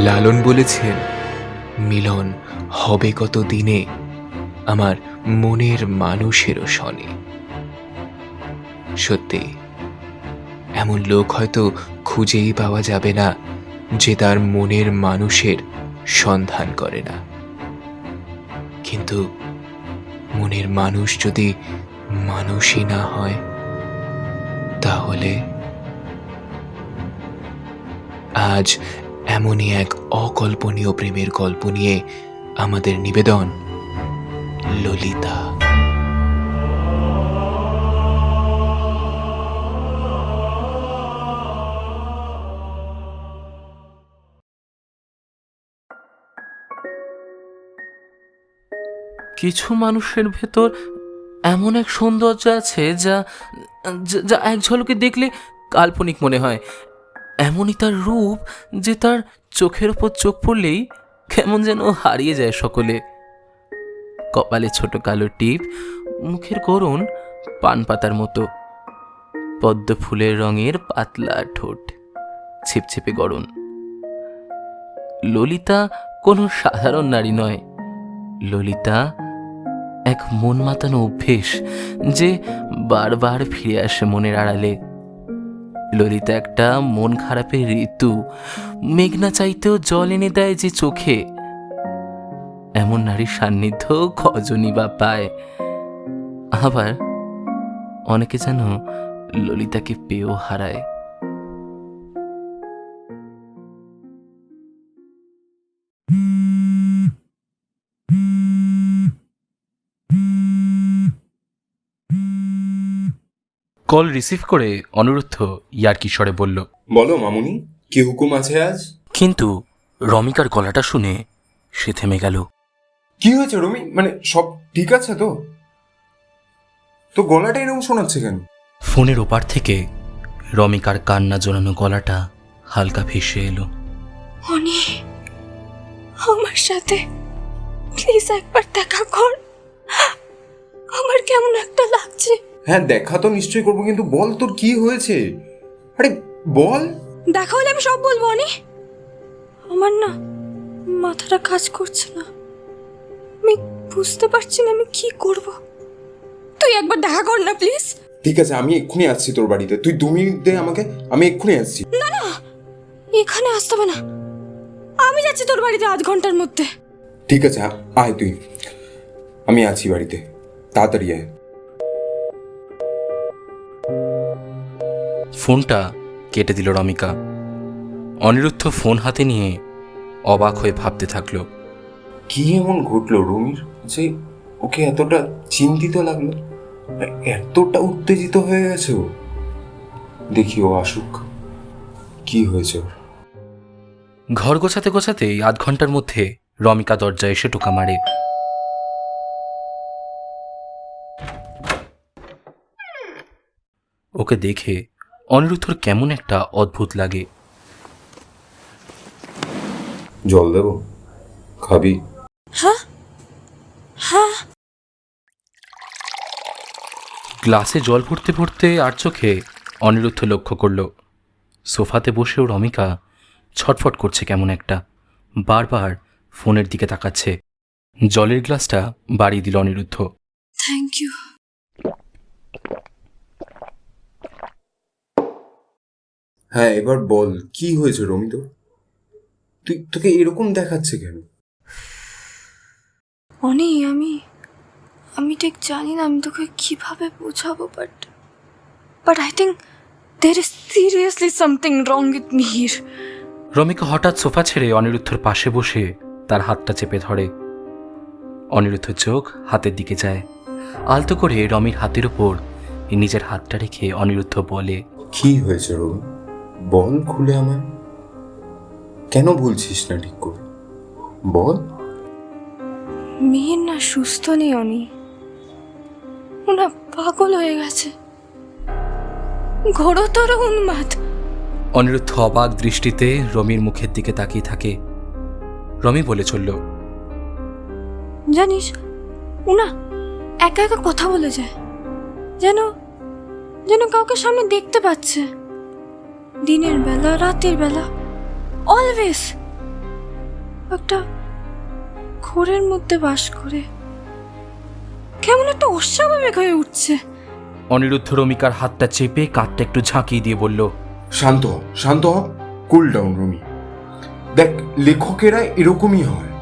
লালন বলেছেন, মিলন হবে কত দিনে আমার মনের মানুষেরও শনে। সত্যি, এমন লোক হয়তো খুঁজেই পাওয়া যাবে না যে তার মনের মানুষের সন্ধান করে না। কিন্তু মনের মানুষ যদি মানুষই না হয়, তাহলে আজ এমনই এক অকল্পনীয় প্রেমের গল্প নিয়ে আমাদের নিবেদন, ললিতা। কিছু মানুষের ভেতর এমন এক সৌন্দর্য আছে যা যা এক ঝলকে দেখলে কাল্পনিক মনে হয়। এমনই তার রূপ যে তার চোখের ওপর চোখ পড়লেই কেমন যেন হারিয়ে যায় সকলে। কপালে ছোট কালো টিপ, মুখের করণ পান পাতার মতো, পদ্ম ফুলের রঙের পাতলা ঠোঁট, ছিপছিপে গড়ন। ললিতা কোনো সাধারণ নারী নয়। ললিতা এক মন মাতানো অভ্যেস যে বারবার ফিরে আসে মনের আড়ালে। ললিতা একটা মন খারাপের ঋতু, মেঘনা চাইতেও জল এনে দেয় যে চোখে। এমন নারীর সান্নিধ্য কজনই বা পায়। আবার অনেকে যেন ললিতাকে পেয়েও হারায়। কল রিসিভ করে অনিরুদ্ধ ইয়ার্কি স্বরে বলল, বলো মামুনি, কি হুকুম আছে আজ? কিন্তু রমিকার গলাটা শুনে সে থেমে গেল। কি হয়েছে রমি? মানে সব ঠিক আছে তো? তো গলাটা এরকম শোনাচ্ছে কেন? ফোনের ওপার থেকে রমিকার কান্না জড়ানো গলাটা হালকা ভেসে এলো। অনি, আমার সাথে প্লিজ একবার দেখা কর। আমার কেমন একটা লাগছে। হ্যাঁ, দেখা তো নিশ্চয়ই করবো, কিন্তু বল তোর কি হয়েছে? আরে বল। দেখা হলে আমি সব বলবো। অনি, আমার না মাথাটা কাজ করছে না। আমি বুঝতে পারছি না আমি কি করব। তুই একবার দেখা কর না প্লিজ। ঠিক আছে, আমি এক্ষুনি আসছি তোর বাড়িতে। তুই 2 মিনিট দে আমাকে, আমি এক্ষুনি আসছি। না না, এখানে আসতে হবে না। আমি যাচ্ছি তোর বাড়িতে আধ ঘন্টার মধ্যে। ঠিক আছে, আয় তুই, আমি আছি বাড়িতে, তাড়াতাড়ি আয়। ফোনটা কেটে দিল রমিকা। অনিরুদ্ধ ফোন হাতে নিয়ে অবাক হয়ে ভাবতে থাকলো, কি এমন ঘটলো রুমির যে ওকে এতটা চিন্তিত লাগলো, এতটা উত্তেজিত হয়ে গেছে ও? দেখি ও আসুক, কি হয়েছে ওর। ঘর গোছাতে গোছাতেই আধ ঘন্টার মধ্যে রমিকা দরজায় এসে টোকা মারে। ওকে দেখে অনিরুদ্ধর কেমন একটা অদ্ভুত লাগে। জল দেবো? খাবি? হ্যাঁ হ্যাঁ। গ্লাসে জল ভরতে ভরতে আর চোখে অনিরুদ্ধ লক্ষ্য করল সোফাতে বসেও রমিকা ছটফট করছে কেমন একটা, বারবার ফোনের দিকে তাকাচ্ছে। জলের গ্লাসটা বাড়িয়ে দিল অনিরুদ্ধ। Thank you. হ্যাঁ, এবার বল কি হয়েছে রমি তোর? তোকে এরকম দেখাচ্ছে কেন? অনি, আমি ঠিক জানি না আমি তোকে কিভাবে বোঝাবো, but I think there is seriously something wrong with me here. Romika হঠাৎ সোফা ছেড়ে অনিরুদ্ধর পাশে বসে তার হাতটা চেপে ধরে। অনিরুদ্ধ চোখ হাতের দিকে যায়। আলতো করে রমির হাতের ওপর নিজের হাতটা রেখে অনিরুদ্ধ বলে, কি হয়েছে রমি? বল খুলে আমায়। কেন বলছিস না ঠিক করে? বল। মেয়ের না সুস্থ নেই অনি, ওনা পাগল হয়ে গেছে, ঘোরতর উন্মাদ। অনিরুদ্ধ অবাক দৃষ্টিতে রমির মুখের দিকে তাকিয়ে থাকে। রমি বলে চলল, জানিস ওনা একা একা কথা বলে যায়, যেন যেন কাউকে সামনে দেখতে পাচ্ছে, দিনের বেলা রাতের বেলা, অলওয়েজ। একটা ঘোরের মধ্যে বাস করে কেমন একটা অস্বাভাবিক হয়ে উঠছে। অনিরুদ্ধ রমিকার হাতটা চেপে কাঁধটা একটু ঝাঁকিয়ে দিয়ে বলল, শান্ত হ, কুল ডাউন রুমি। দেখ, লেখকেরা এরকমই হয়।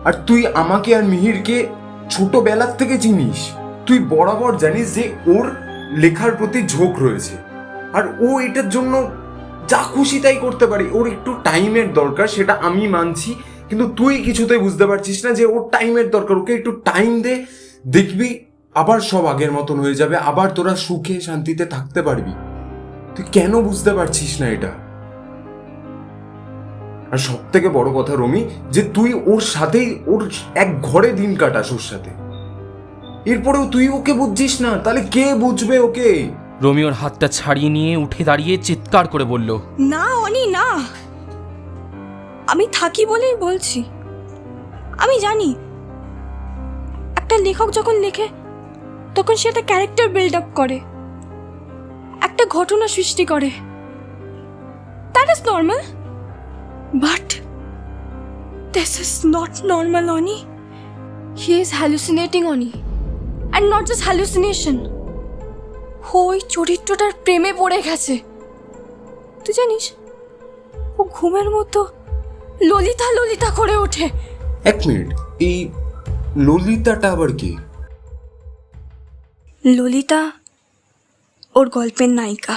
আর তুই আমাকে আর মিহিরকে ছোটবেলার থেকে চিনিস। তুই বরাবর জানিস যে ওর লেখার প্রতি ঝোঁক রয়েছে, আর ও এটার জন্য যা খুশি তাই করতে পারে। ওর একটু টাইমের দরকার, সেটা আমি মানছি, কিন্তু তুই কিছুতেই বুঝতে পারছিস না যে ওর টাইমের দরকার। ওকে একটু টাইম দে, দেখবি আবার সব আগের মতন হয়ে যাবে, আবার তোরা সুখে শান্তিতে থাকতে পারবি। তুই কেন বুঝতে পারছিস না এটা? আর সব থেকে বড় কথা রমি, যে তুই ওর সাথেই ওর এক ঘরে দিন কাটাস ওর সাথে, এরপরেও তুই ওকে বুঝছিস না, তাহলে কে বুঝবে ওকে? রোমিওর হাতটা ছাড়িয়ে নিয়ে উঠে দাঁড়িয়ে চিৎকার করে বলল, না অনি না, আমি থাকি বলেই বলছি। আমি জানি একটা লেখক যখন লেখে তখন সে একটা ক্যারেক্টার বিল্ড আপ করে, একটা ঘটনা সৃষ্টি করে। That is normal, but this is not normal Oni. He is hallucinating Oni, and not just hallucination, ওই চরিত্রটার প্রেমে পড়ে গেছে। তুই জানিস ও ঘুমের মতো ললিতা ললিতা করে ওঠে। এক মিনিট, এই ললিতাটা আবার কে? ললিতা ওর গল্পের নায়িকা।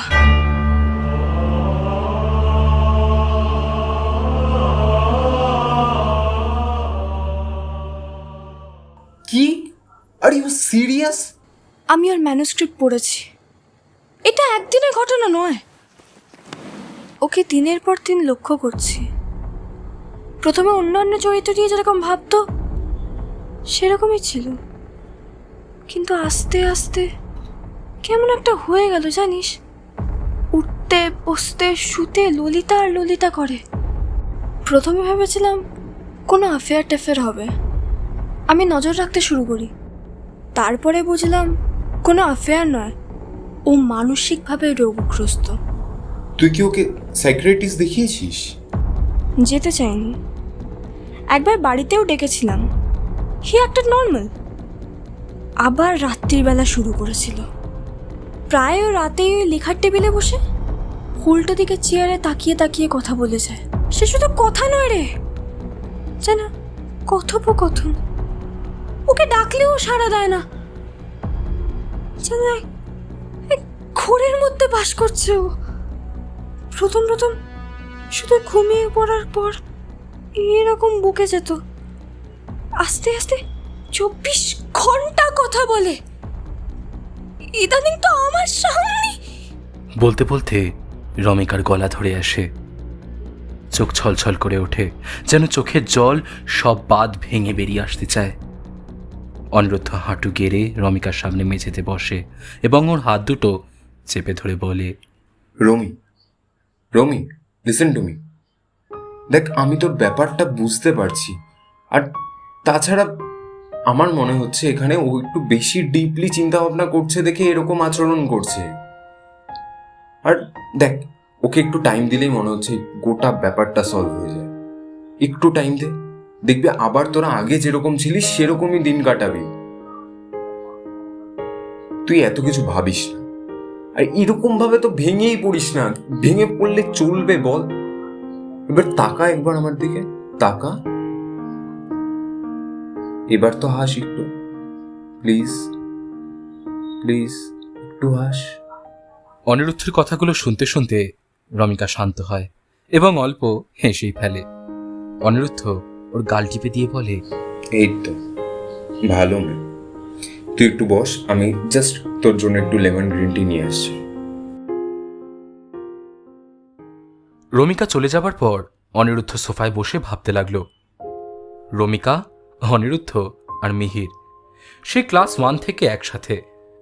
কি? Are you serious? আমি ওর ম্যানুস্ক্রিপ্ট পড়েছি। এটা একদিনের ঘটনা নয়, ওকে দিনের পর দিন লক্ষ্য করছি। প্রথমে অন্যান্য চরিত্র নিয়ে যেরকম ভাবতো সেরকমই ছিল, কিন্তু আস্তে আস্তে কেমন একটা হয়ে গেল জানিস। উঠতে বসতে শুতে ললিতা আর ললিতা করে। প্রথমে ভেবেছিলাম কোনো অ্যাফেয়ার ট্যাফেয়ার হবে, আমি নজর রাখতে শুরু করি। তারপরে বুঝলাম কোনো অ্যাফেয়ার নয়, ও মানসিকভাবে রোগগ্রস্ত। তুই কি ওকে সাইকিয়াট্রিস্ট দেখিয়েছিস? যেতে চাইনি, একবার বাড়িতেও ডেকেছিলাম, হি একটা নর্মাল। আবার রাত্রিবেলা শুরু করেছিল। প্রায় ও রাতেই ওই লেখার টেবিলে বসে উল্টো দিকে চেয়ারে তাকিয়ে তাকিয়ে কথা বলে যায়। সে শুধু কথা নয় রে, জানা কথোপকথন। ওকে ডাকলেও সাড়া দেয় না, যেন এক ঘোরের মধ্যে বাস করছে ও। প্রথম শুধু ঘুমিয়ে পড়ার পর এরকম বকে যেত, আস্তে আস্তে 24 ঘন্টা কথা বলে। ইদানিং তো আমার সামনে। বলতে বলতে রমিকার গলা ধরে আসে, চোখ ছলছল করে ওঠে, যেন চোখের জল সব বাঁধ ভেঙে বেরিয়ে আসতে চায়। অনিরুদ্ধ হাঁটু গেড়ে রমিকার সামনে মেঝেতে বসে এবং ওর হাত দুটো চেপে ধরে বলে, রমি লিসেন টু মি। দেখ, আমি তোর ব্যাপারটা বুঝতে পারছি, আর তাছাড়া আমার মনে হচ্ছে এখানে ও একটু বেশি ডিপলি চিন্তা ভাবনা করছে দেখে এরকম আচরণ করছে। আর দেখ, ওকে একটু টাইম দিলেই মনে হচ্ছে গোটা ব্যাপারটা সলভ হয়ে যায়। একটু টাইম দে, দেখবি আবার তোরা আগে যেরকম ছিলিস সেরকমই দিন কাটাবি। তুই এত কিছু ভাবিস না, আর এরকম ভাবে তো ভেঙেই পড়িস না। ভেঙে পড়লে চলবে বল? এবার তাকা একবার আমার দিকে, তাকা। এবার তো হাস একটু, প্লিজ প্লিজ, একটু হাস। অনিরুদ্ধের কথাগুলো শুনতে শুনতে রমিকা শান্ত হয় এবং অল্প হেসেই ফেলে। অনিরুদ্ধ ওর গাল টিপে দিয়ে বলে, এই তো ভালো মেয়ে, তুই একটু বস, আমি জাস্ট তোর জন্য একটু লেমন গ্রিন টি নিয়ে আসছি। রমিকা চলে যাবার পর অনিরুদ্ধ সোফায় বসে ভাবতে লাগলো। রমিকা, অনিরুদ্ধ আর মিহির সে ক্লাস 1 থেকে একসাথে।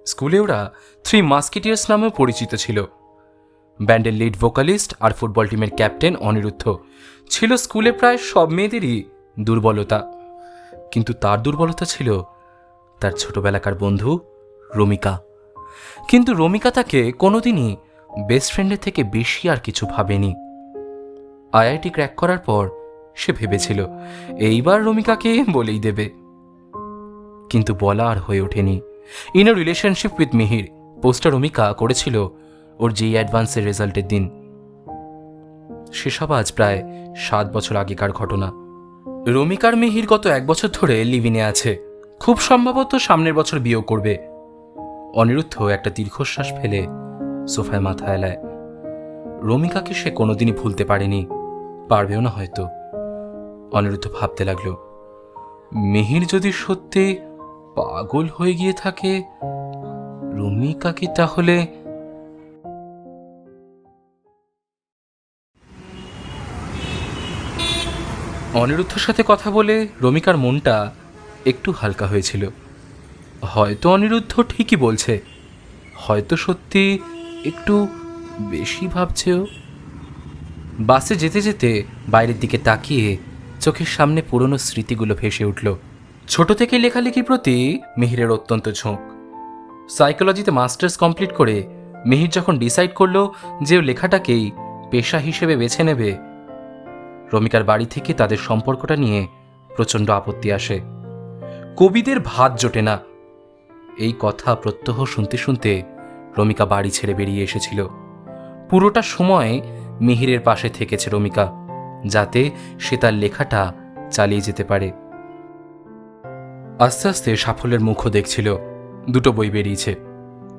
স্কুলে ওরা 3 মাস্কিটিয়ার্স নামেও পরিচিত ছিল। ব্যান্ডের লিড ভোকালিস্ট আর ফুটবল টিমের ক্যাপ্টেন অনিরুদ্ধ ছিল স্কুলে প্রায় সব মেয়েদেরই দুর্বলতা, কিন্তু তার দুর্বলতা ছিল তার ছোটবেলাকার বন্ধু রমিকা। কিন্তু রমিকা তাকে কোনোদিনই বেস্ট ফ্রেন্ডের থেকে বেশি আর কিছু ভাবেনি। আইআইটি ক্র্যাক করার পর সে ভেবেছিল এইবার রমিকাকে বলেই দেবে, কিন্তু বলা আর হয়ে ওঠেনি। In a relationship with Mihir পোস্টটা রমিকা করেছিল ওর যেই অ্যাডভান্সের রেজাল্টের দিন। সেসব আজ প্রায় 7 বছর আগেকার ঘটনা। রমিকার মিহির গত 1 বছর ধরে লিভিনে আছে, খুব সম্ভবত সামনের বছর বিয়েও করবে। অনিরুদ্ধ একটা দীর্ঘশ্বাস ফেলে সোফায় মাথা এলায়। রমিকাকে সে কোনোদিনই ভুলতে পারেনি, পারবেও না হয়তো। অনিরুদ্ধ ভাবতে লাগলো, মিহির যদি সত্যি পাগল হয়ে গিয়ে থাকে, রমিকা কি তাহলে... অনিরুদ্ধর সাথে কথা বলে রমিকার মনটা একটু হালকা হয়েছিল। হয়তো অনিরুদ্ধ ঠিকই বলছে, হয়তো সত্যি একটু বেশি ভাবছেও। বাসে যেতে যেতে বাইরের দিকে তাকিয়ে চোখের সামনে পুরনো স্মৃতিগুলো ভেসে উঠল। ছোট থেকে লেখালেখির প্রতি মিহিরের অত্যন্ত ঝোঁক। সাইকোলজিতে মাস্টার্স কমপ্লিট করে মিহির যখন ডিসাইড করলো যে ও লেখাটাকেই পেশা হিসেবে বেছে নেবে, রমিকার বাড়ি থেকে তাদের সম্পর্কটা নিয়ে প্রচণ্ড আপত্তি আসে। কবিদের ভাত জোটে না, এই কথা প্রত্যহ শুনতে শুনতে রমিকা বাড়ি ছেড়ে বেরিয়ে এসেছিল। পুরোটা সময় মিহিরের পাশে থেকেছে রমিকা, যাতে সে তার লেখাটা চালিয়ে যেতে পারে। আস্তে আস্তে সাফল্যের মুখও দেখছিল। 2টো বই বেরিয়েছে।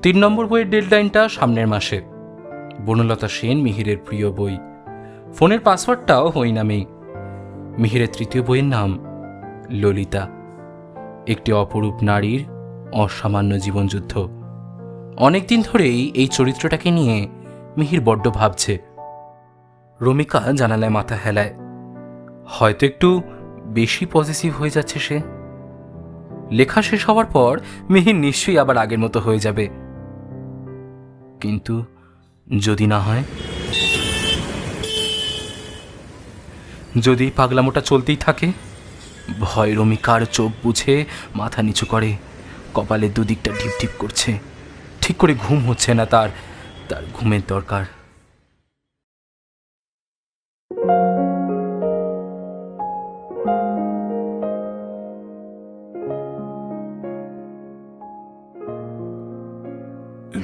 3 নম্বর বইয়ের ডেডলাইনটা সামনের মাসে। বনলতা সেন মিহিরের প্রিয় বই। ফোনের পাসওয়ার্ডটাও ওই নামেই। মিহিরের 3য় বইয়ের নাম ললিতা, একটি অপরূপ নারীর অসামান্য জীবনযুদ্ধ। অনেকদিন ধরেই এই চরিত্রটাকে নিয়ে মিহির বড্ড ভাবছে। রমিকা জানালায় মাথা হেলায়, হয়তো একটু বেশি পজিটিভ হয়ে যাচ্ছে সে। লেখা শেষ হওয়ার পর মিহির নিশ্চয়ই আবার আগের মতো হয়ে যাবে, কিন্তু যদি না হয়, যদি পাগলামোটা চলতেই থাকে। ভয় রমিকার চোখ বুঝে মাথা নিচু করে, কপালের দুদিকটা ঢিপ ঢিপ করছে। ঠিক করে ঘুম হচ্ছে না তার, তার ঘুমের দরকার।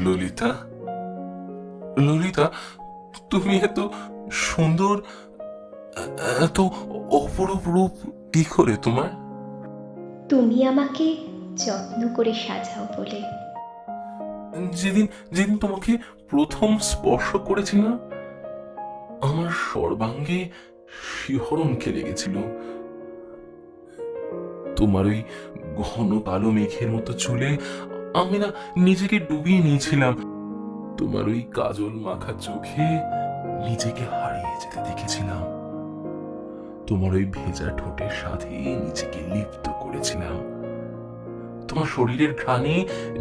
ললিতা, ললিতা, তুমি এত সুন্দর, এত অপরূপ রূপ কি করে তোমার? তুমি আমাকে যত্ন করে সাজাও বলে। যেদিন যেদিন তোমাকে প্রথম স্পর্শ করেছিলাম, আমার সর্বাঙ্গে শিহরণ খেলে গেছিল। তোমার ওই ঘন কালো মেঘের মতো চুলে আমি না নিজেকে ডুবিয়ে নিয়েছিলাম। তোমার ওই কাজল মাখা চোখে নিজেকে হারিয়ে যেতে দেখেছিলাম। তোমার ওই ভেজা ঠোঁটের সাথে নিজেকে লিপ্ত করেছিলাম। তোমার শরীরের ঘ্রাণে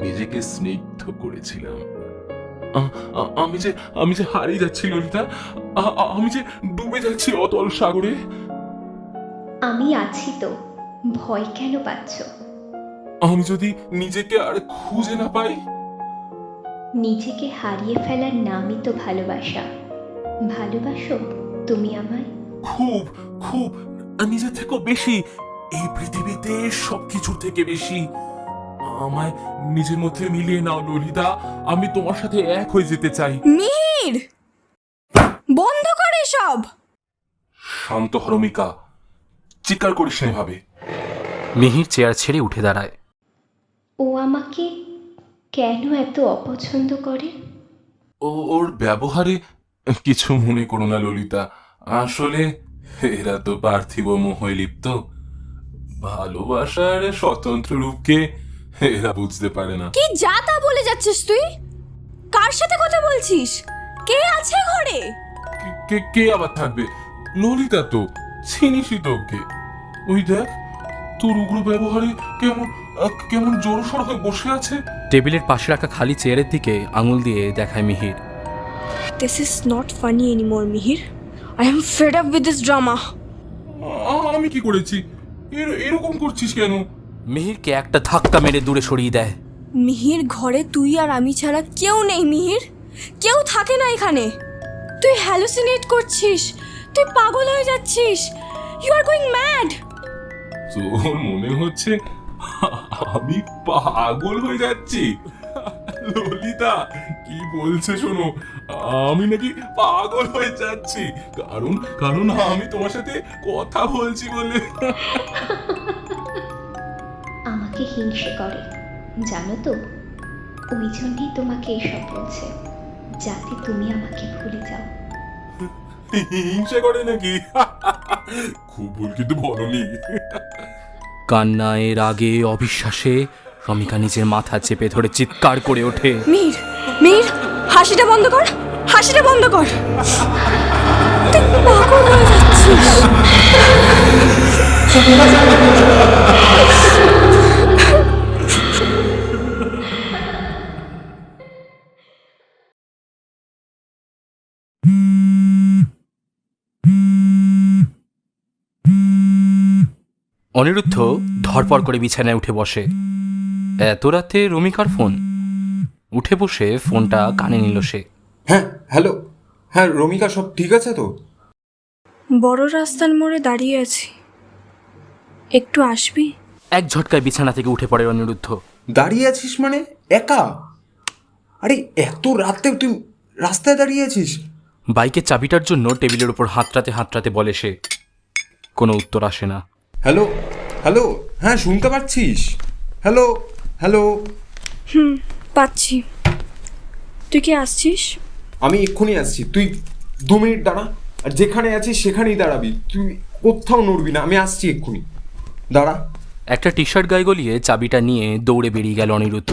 নিজেকে স্নিগ্ধ করেছিলাম। আমি যে হারিয়ে যাচ্ছি ললিতা, আমি যে ডুবে যাচ্ছি অতল সাগরে। আমি আছি তো, ভয় কেন পাচ্ছ? আমি যদি নিজেকে আর খুঁজে না পাই? নিজেকে হারিয়ে ফেলার নামই তো ভালোবাসা। ভালোবাসো তুমি আমায়? খুব খুব, নিজের থেকেও বেশি, এই পৃথিবীতে সবকিছুর থেকে বেশি। আমায় নিজের মধ্যে মিলিয়ে নাও ললিতা, আমি তোমার সাথে এক হয়ে যেতে চাই। মিহির, বন্ধ করে সব। শান্ত হরমিকা, চিৎকার করিস না এভাবে। মিহির চেয়ার ছেড়ে উঠে দাঁড়ায়। ও আমাকে কেন এত অপছন্দ করে? ওর ব্যবহারে কিছু মনে করো না ললিতা, আসলে এরা তো পার্থিব মোহে লিপ্ত। ভালোবাসার স্বতন্ত্র রূপকে এরা বুঝতে পারে না। কি যা তা বলে যাচ্ছিস তুই? কার সাথে কথা বলছিস? কে আছে ঘরে? কে কে আবার থাকবে? ললিতা তো, চিনিসই তো ওকে। ওই দেখ, তোর উগ্র ব্যবহারে কেমন কেমন জোরসোর হয়ে বসে আছে। টেবিলের পাশে রাখা খালি চেয়ারের দিকে আঙুল দিয়ে দেখায় Mihir. This is not funny anymore, Mihir. I am fed up with this drama. আমি কি করেছি? এরকম করছিস কেন? মিহিরকে একটা ধাক্কা মেরে দূরে সরিয়ে দেয়। মিহির, ঘরে তুই আর আমি ছাড়া কেউ নেই মিহির। কেউ থাকে না এখানে। তুই হ্যালুসিনেট করছিস, তুই পাগল হয়ে যাচ্ছিস। You are going mad. তোর মনে হচ্ছে আমি পাগল হয়ে যাচ্ছি? ললিতা, কি বলছে শোনো, আমি নাকি পাগল হয়ে যাচ্ছি? কারণ কারণ আমি তোমার সাথে কথা বলছি বলে। আমাকে হিংসে করে জানো তো, ওই জন্যই তোমাকে এসব বলছে, যাতে তুমি আমাকে ভুলে যাও। হিংসা করে নাকি? খুব ভুল কিন্তু বলনি। কান্নায়, রাগে, অবিশ্বাসে রমিকা নিজের মাথা চেপে ধরে চিৎকার করে ওঠে। মীর, মীর, হাসিটা বন্ধ কর, হাসিটা বন্ধ কর। তুই পাগল হয়ে যাচ্ছিস। অনিরুদ্ধ ধরপড় করে বিছানায় উঠে বসে। এত রাতে রমিকার ফোন। উঠে বসে ফোনটা কানে নিল সে। হ্যাঁ, হ্যালো। হ্যাঁ রমিকা, সব ঠিক আছে তো? বড় রাস্তার মোড়ে দাঁড়িয়ে আছি, একটু আসবি? এক ঝটকায় বিছানা থেকে উঠে পড়ে অনিরুদ্ধ। দাঁড়িয়ে আছিস মানে? একা? আরে এত রাতে তুই রাস্তায় দাঁড়িয়ে আছিস? বাইকের চাবিটার জন্য টেবিলের উপর হাতড়াতে হাতড়াতে বলে সে। কোনো উত্তর আসে না। হ্যালো, হ্যালো, হ্যাঁ শুনতে পাচ্ছিস? Hello, hello. পাচ্ছি। তুই কি আসছিস? আমি এক্ষুনি আসছি, তুই 2 মিনিট দাঁড়া। আর যেখানে আছিস সেখানেই দাঁড়াবি, তুই কোথাও নড়বি না। আমি আসছি এক্ষুনি, দাঁড়া। একটা টি শার্ট গায়ে গলিয়ে চাবিটা নিয়ে দৌড়ে বেরিয়ে গেল অনিরুদ্ধ।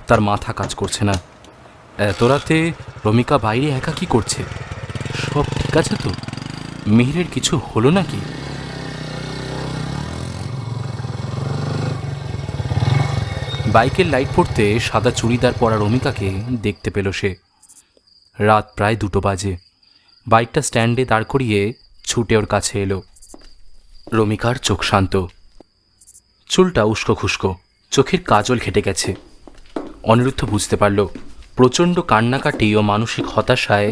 তার মাথা কাজ করছে না। এত রাতে রমিকা বাইরে একা কি করছে? সব ঠিক আছে তো? মিহিরের কিছু হলো নাকি? বাইকের লাইট পড়তে সাদা চুড়িদার পরা রমিকাকে দেখতে পেল সে। রাত প্রায় 2টো বাজে। বাইকটা স্ট্যান্ডে দাঁড় করিয়ে ছুটে ওর কাছে এলো। রমিকার চোখ শান্ত, চুলটা উস্কো খুস্কো, চোখের কাজল ঘেটে গেছে। অনিরুদ্ধ বুঝতে পারল প্রচণ্ড কান্নাকাটি ও মানসিক হতাশায়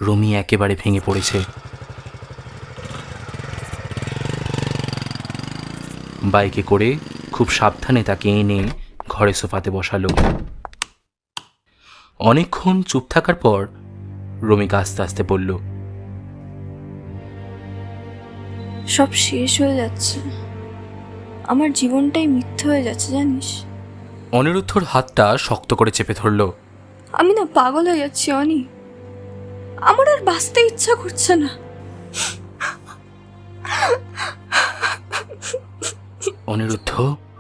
রমি একেবারে ভেঙে পড়েছে। বাইকে করে খুব সাবধানে তাকে এনে ঘরে সোফাতে বসালো। অনেকক্ষণ চুপ থাকার পর রমিকা আস্তে আস্তে বলল, সব শেষ হয়ে যাচ্ছে, আমার জীবনটাই মিথ্যে হয়ে যাচ্ছে জানিস। অনিরুদ্ধর হাতটা শক্ত করে চেপে ধরল। আমি না পাগল হয়ে যাচ্ছি অনি, আমার আর বাঁচতে ইচ্ছা করছে না। অনিরুদ্ধ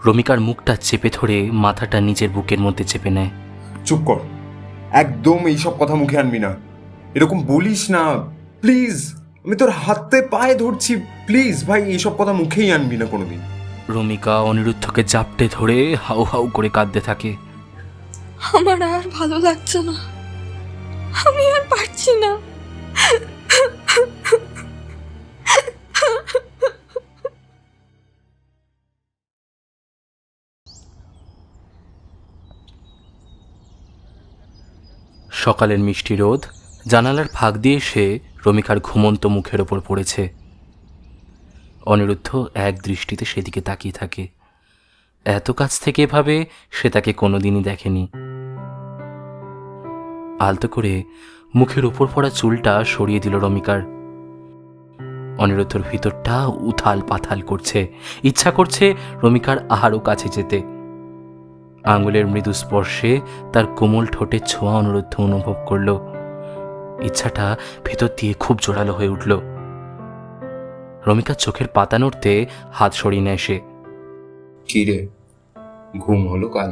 রমিকার মুখটা চেপে ধরে মাথাটা নিজের বুকের মধ্যে চেপে নেয়। চুপ কর, একদম এইসব কথা মুখে আনবি না। এরকম বলিস না প্লিজ, আমি তোর হাতে পায়ে ধরছি, প্লিজ ভাই এইসব কথা মুখেই আনবি না কোনোদিন। রমিকা অনিরুদ্ধকে জাপটে ধরে হাউ হাউ করে কাঁদতে থাকে। আমার আর ভালো লাগছে না, আমি আর পারছি না। সকালের মিষ্টি রোদ জানালার ফাঁক দিয়ে এসে রমিকার ঘুমন্ত মুখের ওপর পড়েছে। অনিরুদ্ধ এক দৃষ্টিতে সেদিকে তাকিয়ে থাকে। এত কাছ থেকে এভাবে সে তাকে কোনোদিনই দেখেনি। আলতো করে মুখের ওপর পড়া চুলটা সরিয়ে দিল রমিকার। অনিরুদ্ধর ভিতরটা উথাল পাথাল করছে, ইচ্ছা করছে রমিকার আরও কাছে যেতে। আঙুলের মৃদু স্পর্শে তার কোমল ঠোঁটের ছোঁয়া অনিরুদ্ধ অনুভব করল। ইচ্ছাটা ভেতর দিয়ে খুব জোরালো হয়ে উঠল। রমিকার চোখের পাতা নড়তে হাত সরিয়ে নেয় সে। কি রে, ঘুম হলো কাল?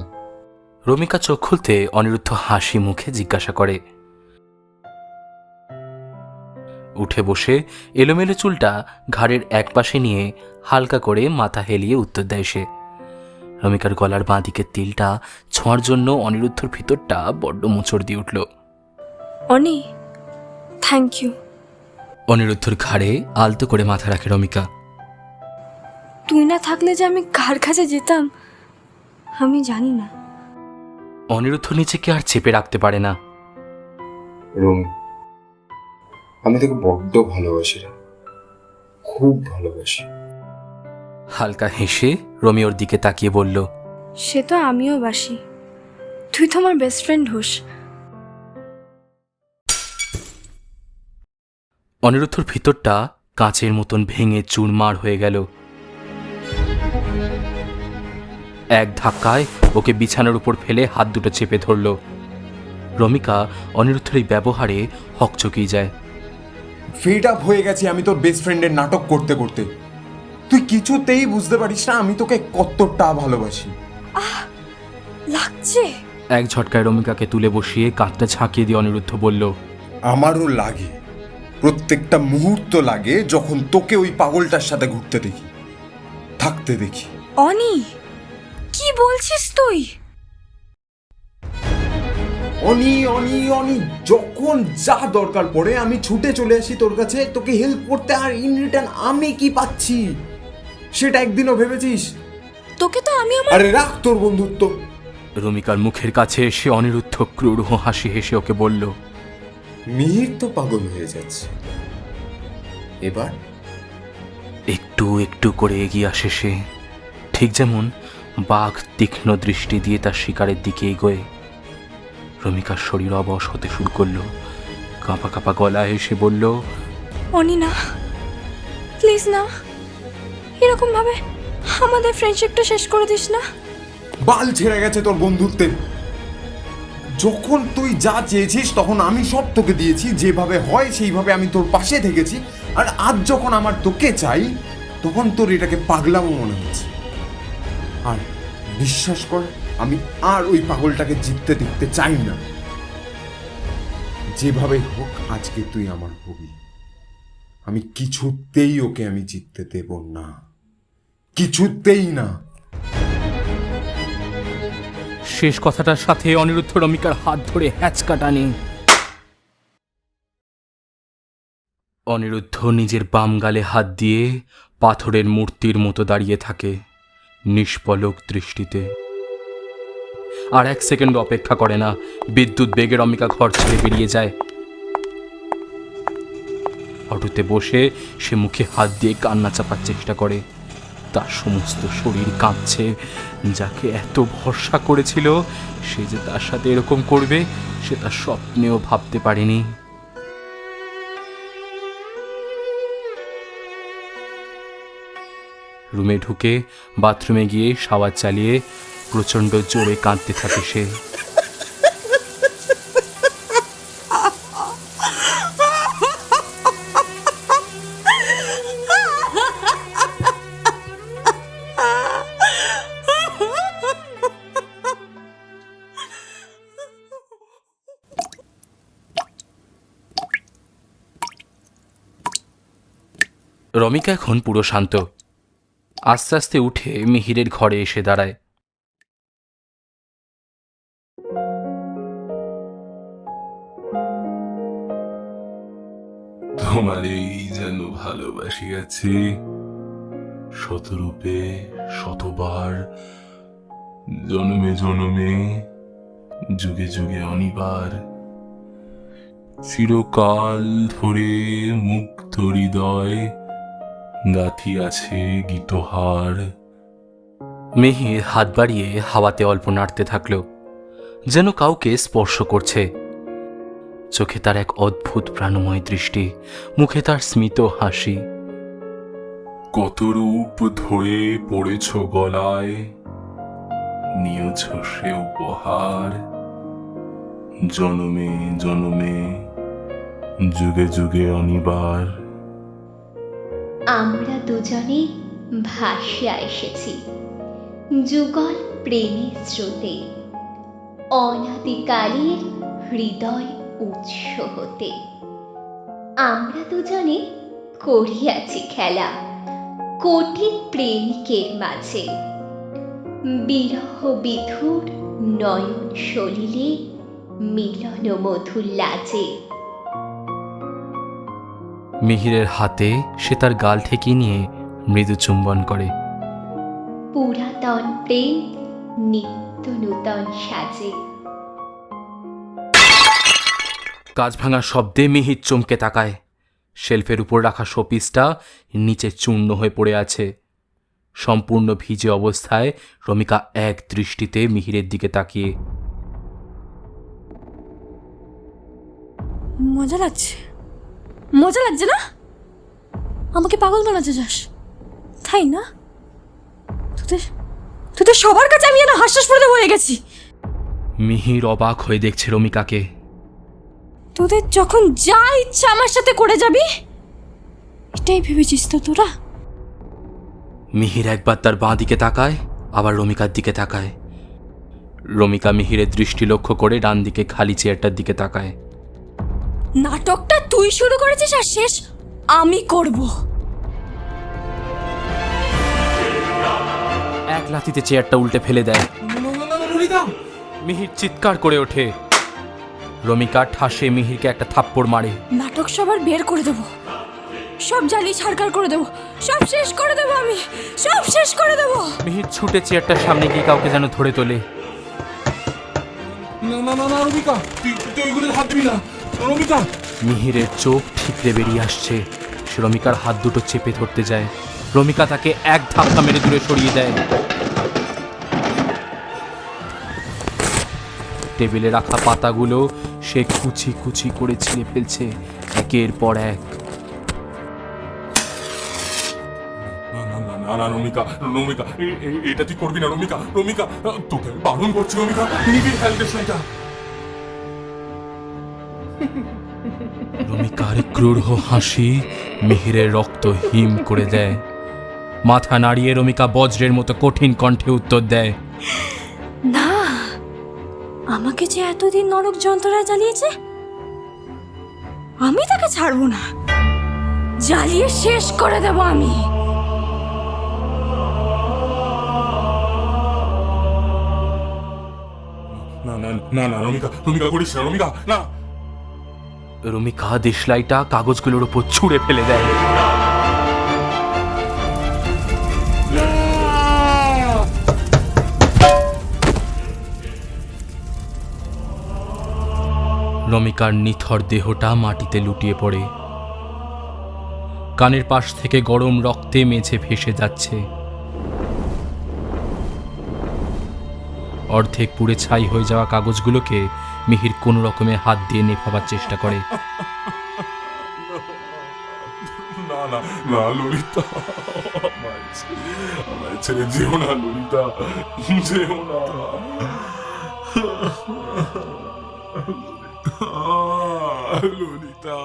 রমিকা চোখ খুলতে অনিরুদ্ধ হাসি মুখে জিজ্ঞাসা করে। উঠে বসে এলোমেলো চুলটা ঘাড়ের এক পাশে নিয়ে হালকা করে মাথা হেলিয়ে উত্তর দেয় সে। রমিকার গলার বাঁ দিকের তিলটা ছোঁয়ার জন্য অনিরুদ্ধর ভিতরটা বড্ড মোচড় দিয়ে উঠল। অনি, থ্যাংক ইউ। অনিরুদ্ধর ঘাড়ে আলতো করে মাথা রাখে রমিকা। তুই না থাকলে যে আমি কার কাছে যেতাম আমি জানি না। অনিরুদ্ধ নিজেকে আর চেপে রাখতে পারে না। রমি, আমি তোকে বড্ড ভালোবাসি রে, খুব ভালোবাসি। হালকা হেসে রোমিওর দিকে তাকিয়ে বলল, সে তো আমিও বাসি, তুই তো আমার বেস্ট ফ্রেন্ড হোস। অনিরুদ্ধর ভিতরটা কাঁচের মতন ভেঙে চুরমার হয়ে গেল। এক ধাক্কায় ওকে বিছানার উপর ফেলে হাত দুটো চেপে ধরল। রমিকা অনিরুদ্ধের এই ব্যবহারে হকচকিয়ে যায়। ফেড আপ হয়ে গেছি আমি তোর বেস্ট ফ্রেন্ডের নাটক করতে করতে। তুই কিছুতেই বুঝতে পারিস না আমি তোকে কতটা ভালোবাসি। লাগছে। এক ঝটকায় রমিকাকে তুলে বসিয়ে কাঁধটা ঝাঁকিয়ে দিয়ে অনিরুদ্ধ বলল, আমারও লাগে, প্রত্যেকটা মুহূর্ত লাগে যখন তোকে ওই পাগলটার সাথে ঘুরতে দেখি, থাকতে দেখি। অনি, কি বলছিস তুই? অনি অনি অনি, যখন যা দরকার পড়ে আমি ছুটে চলে আসি তোর কাছে তোকে হেল্প করতে, আর ইন রিটার্ন আমি কি পাচ্ছি সেটা একদিনও ভেবেছিস? তোকে তো আমি আমার আরে রাখ তোর বন্ধুত্ব। রমিকার মুখের কাছে এসে অনিরুদ্ধ ক্রূর হাসি হেসে ওকে বলল, মিহির তো পাগল হয়ে যাচ্ছে এবার। একটু একটু করে এগিয়ে আসে সে, ঠিক যেমন বাঘ তীক্ষ্ণ দৃষ্টি দিয়ে তার শিকারের দিকে এগোয়। রমিকার শরীর অবশ হতে শুরু করলো। কাঁপা কাঁপা গলায় এসে বলল, অনি না, প্লিজ না, এরকম ভাবে আমাদের ফ্রেন্ডশিপটা শেষ করে দিস না। বাল ছেড়ে গেছে তোর বন্ধুত্বে। যখন তুই যা চেয়েছিস তখন আমি সব তোকে দিয়েছি, যেভাবে হয় সেইভাবে আমি তোর পাশে থেকেছি, আর আজ যখন আমার তোকে চাই তখন তোর এটাকে পাগলামো মনে হচ্ছে। আর বিশ্বাস কর, আমি আর ওই পাগলটাকে জিততে দেখতে চাই না। যেভাবে হোক আজকে তুই আমার হবি, আমি কিছুতেই ওকে আমি জিততে দেব না, কিছুতেই না। শেষ কথাটার সাথে অনিরুদ্ধ রমিকার হাত ধরে হ্যাচকা টানে। অনিরুদ্ধ নিজের বাম গালে হাত দিয়ে পাথরের মূর্তির মতো দাঁড়িয়ে থাকে নিষ্পলক দৃষ্টিতে। আর এক সেকেন্ড অপেক্ষা করে না, বিদ্যুৎ বেগে রমিকা ঘর ছেড়ে বেরিয়ে যায়। অটোতে বসে সে মুখে হাত দিয়ে কান্না চাপার চেষ্টা করে। তার সমস্ত শরীর কাঁপছে। যাকে এত ভরসা করেছিল সে যে তার সাথে এরকম করবে সে তার স্বপ্নেও ভাবতে পারেনি। রুমে ঢুকে বাথরুমে গিয়ে শাওয়ার চালিয়ে প্রচণ্ড জোরে কাঁদতে থাকে সে। রমিকা এখন পুরো শান্ত। আস্তে আস্তে উঠে মিহিরের ঘরে এসে দাঁড়ায়। তোমার এই যেন ভালোবাসিয়াছি শতরূপে শতবার, জনমে জনমে যুগে যুগে অনিবার, চিরকাল ধরে মুক্ত হৃদয় গাথি আছে গীতহার। মিহির হাত বাড়িয়ে হাওয়াতে অল্প নাড়তে থাকলো, যেন কাউকে স্পর্শ করছে। চোখে তার এক অদ্ভুত প্রাণময় দৃষ্টি, মুখে তার স্মিত হাসি। কত রূপ ধরে পড়েছ গলায়, নিয়েছ সে উপহার, জনমে জনমে যুগে যুগে অনিবার। আমরা দুজনে ভাসিয়া এসেছি যুগল প্রেমের স্রোতে, অনাদিকালের হৃদয় উৎস হতে। আমরা দুজনে করিয়াছি খেলা কোটি প্রেমিকের মাঝে, বিরহ বিধুর নয়ন সলিলে মিলন মধুর লাজে। মিহিরের হাতে সে তার গাল ঠেকিয়ে নিয়ে মৃদু চুম্বন করে। পুরাতন প্রেম নিত্য নূতন সাজে। কাঁচ ভাঙার শব্দে মিহির চমকে তাকায়। শেলফের উপর রাখা শোপিসটা নিচে চূর্ণ হয়ে পড়ে আছে। সম্পূর্ণ ভিজে অবস্থায় রমিকা এক দৃষ্টিতে মিহিরের দিকে তাকিয়ে। মজা লাগছে, মজা লাগছে না? আমাকে পাগল বানাতে চাস, তাই না? তোদের তোদের সবার কাছে আমি যেন হাস্যাস পড়তে হয়ে গেছি। মিহির অবাক হয়ে দেখছে রমিকাকে। তোদের যখন যা ইচ্ছা আমার সাথে করে যাবি, এটাই ভেবেছিস তো তোরা? মিহির একবার তার বাঁ দিকে তাকায়, আবার রমিকার দিকে তাকায়। রমিকা মিহিরের দৃষ্টি লক্ষ্য করে ডান দিকে খালি চেয়ারটার দিকে তাকায়। নাটকটা তুই শুরু করেছিস আর শেষ আমি করব। এক লাথিতে চেয়ারটা উল্টে ফেলে দেয়। মিহির চিৎকার করে ওঠে। রমিকা ঠাসে মিহিরকে একটা থাপ্পড় মারে। নাটক সবার বের করে দেব, সব জ্বালিয়ে ছাড়কার করে দেব, সব শেষ করে দেব, আমি সব শেষ করে দেব। মিহির ছুটে চেয়ারটার সামনে গিয়ে কাউকে যেন ধরে তোলে। না না না না রমিকা, তুই ওইগুলোর হাত দিবি না রমিকা। মিহিরের চোখ ঠিকরে বেরিয়ে আসছে। সে রমিকার হাত দুটো চেপে ধরতে যায়। রমিকা তাকে এক ধাক্কা মেরে দূরে সরিয়ে দেয়। টেবিলে রাখা পাতাগুলো সে কুচি কুচি করে ছিঁড়ে ফেলছে একের পর এক। না না না না না রমিকা, রমিকা এটা তুই করবি না রমিকা। রমিকা তোকে আমি বারণ করছি রমিকা, নিবি হেল্প দিস না এটা। রমিকার ক্রূর হাসি মিহিরের রক্ত হিম করে দেয়। মাথা নাড়িয়ে রমিকা বজ্রের মতো কঠিন কণ্ঠে উত্তর দেয়, না, আমাকে যে এতদিন নরক যন্ত্রণায় জ্বালিয়েছে, আমি তাকে ছাড়বো না, জ্বালিয়ে শেষ করে দেব আমি। না না না না রমিকা, রমিকা করিস না রমিকা, না। রমিকা দেশলাইটা কাগজগুলোর উপর ছুঁড়ে ফেলে দেয়। রমিকার নিথর দেহটা মাটিতে লুটিয়ে পড়ে। কানের পাশ থেকে গরম রক্তে মেঝে ভেসে যাচ্ছে। অর্ধেক পুড়ে ছাই হয়ে যাওয়া কাগজগুলোকে মিহির কোনো রকমে হাত দিয়ে নেভাবার চেষ্টা করে। না না না ললিতা, আমায় ছেড়ে যেও না ললিতা, যেও না। ললিতা।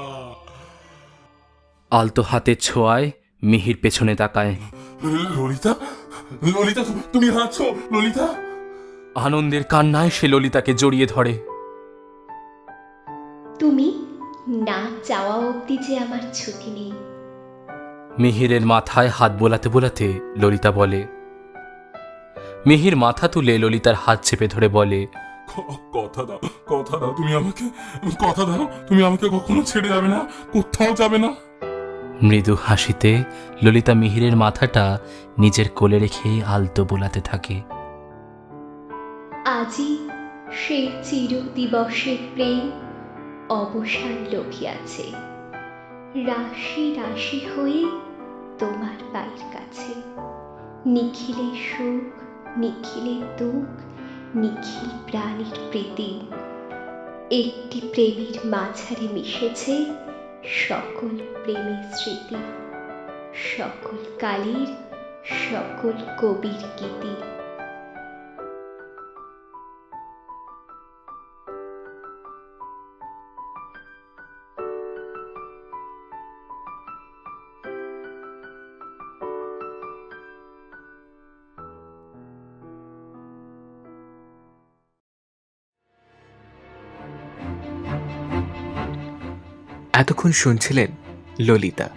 আলতো হাতের ছোঁয়ায় মিহির পেছনে তাকায়। ললিতা, ললিতা তুমি আছো ললিতা? আনন্দের কান্নায় সে ললিতাকে জড়িয়ে ধরে। তুমি না চাওয়া অবধি যে আমার ছুটি নেই। মিহিরের মাথায় হাত বোলাতে বোলাতে ললিতা বলে। মিহির মাথা তুলে ললিতার হাত চেপে ধরে বলে, কথা দাও, কথা দাও, তুমি আমাকে কথা দাও, তুমি আমাকে কখনো ছেড়ে যাবে না, কোথাও যাবে না। মৃদু হাসিতে ললিতা মিহিরের মাথাটা নিজের কোলে রেখে আলতো বোলাতে থাকে। আজই সে চির দিবসের প্রেম অবসান লভিয়াছে, রাশি রাশি হয়ে তোমার পায়ের কাছে। নিখিলে সুখ, নিখিলে দুঃখ, নিখিল প্রাণীর প্রীতি, একটি প্রেমের মাঝারে মিশেছে সকল প্রেমের স্মৃতি, সকল কালের সকল কবির গীতি। এতক্ষণ শুনছিলেন ললিতা,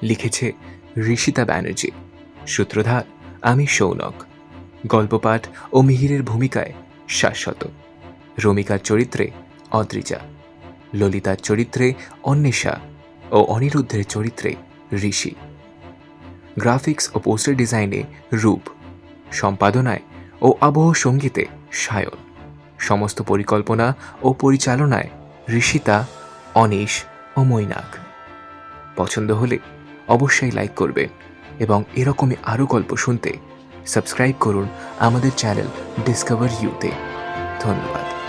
লিখেছে ঋষিতা ব্যানার্জি, সূত্রধার আমি সৌনক, গল্পপাঠ ও মিহিরের ভূমিকায় শাশ্বত, রমিকার চরিত্রে অদ্রিজা, ললিতার চরিত্রে অন্বেষা ও অনিরুদ্ধের চরিত্রে ঋষি, গ্রাফিক্স ও পোস্টার ডিজাইনে রূপ, সম্পাদনায় ও আবহ সঙ্গীতে সায়ন, সমস্ত পরিকল্পনা ও পরিচালনায় ঋষিতা, অনিশ ও মৈনাক। পছন্দ হলে অবশ্যই লাইক করবেন এবং এরকমই আরও গল্প শুনতে সাবস্ক্রাইব করুন আমাদের চ্যানেল ডিসকভার ইউতে। ধন্যবাদ।